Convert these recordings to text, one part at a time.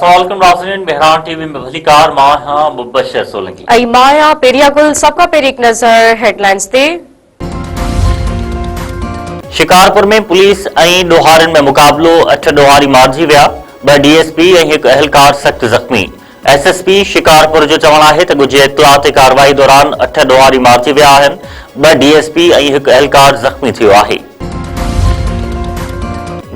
नाज़रीन बहरान टीवी में भलीकार मां हां मुबशर सोलंकी आई माया पेरियागुल सबका पेरी एक नजर हेडलाइंस ते शिकारपुर में पुलिस ऐं ॾोहारियुनि में मुक़ाबलो 8 ॾोहारी मारिजी विया 2 डीएसपी ऐं हिकु अहलकार सख़्त ज़ख़्मी एसएसपी शिकारपुर जो चवणु आहे त ॻुझे इत्तलाती कार्रवाई दौरान 8 ॾोहारी मारिजी विया आहिनि 2 डीएसपी ऐं हिकु अहलकार ज़ख़्मी थियो आहे।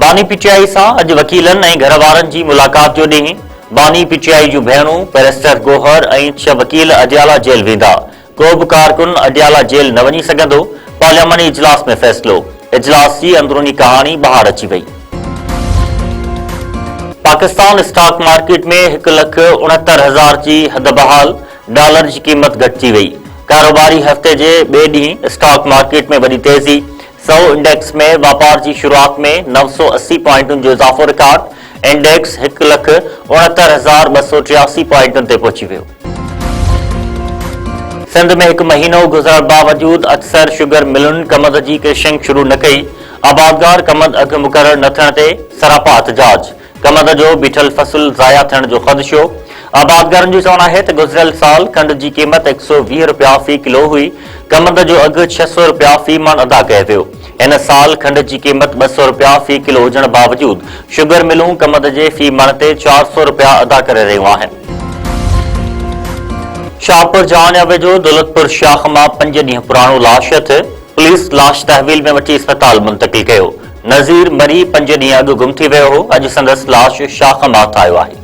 बानी पीटीआई सां अॼु वकीलनि ऐं घर वारनि जी मुलाक़ात जो ॾींहुं बानी पीटीआई जूं भेणूं बैरिस्टर गोहर ऐं 6 वकील अडियाला जेल वेंदा को बि कारकुन अडियाला जेल न वञी सघंदो पार्लियामानी इजलास में फ़ैसिलो इजलास जी अंदरूनी कहानी ॿाहिरि अची वई। पाकिस्तान स्टॉक मार्केट में 1,69,000 जी हद बहाल डॉलर की कीमत घटिजी वई कारोबारी हफ़्ते जे ॿिए ॾींहुं स्टॉक मार्केट में वॾी तेज़ी 100 इंडेक्स में वापार की शुरुआत में 980 पॉइंटुनि जो इज़ाफ़ो रिकॉर्ड इंडेक्स 1,69,283 पॉइंटुनि ते पहुची वियो। सिंध में 1 महीनो गुज़रण बावजूद अक्सर शुगर मिलुनि कमद की क्रेशिंग शुरू न कई आबादगार कमद अघ मुक़रर न थियण ते सरापा एहतजाज कमद जो बीठल फसल ज़ाया थियण जो ख़दशो आबादगारनि जो चवणु आहे त गुज़िरियल साल खंड की क़ीमत 120 रुपया फी किलो हुई कमद जो अघु 600 रुपया फी मण अदा कयो वियो इन साल खंड की क़ीमत 200 रुपया फी किलो हुजण बावजूद शुगर मिलूं कमद जे फी मण ते 400 रुपया अदा करे रहियूं आहिनि। शाहपुर जानिया वेझो दौलतपुर शाख मां 5 ॾींहं पुराणो लाश अथि पुलिस लाश तहवील में वठी अस्पताल मुंतकिल कयो नज़ीर मरी 5 ॾींहं अॻु गुम थी वियो हो अॼु संदसि लाश शाख मां आयो आहे।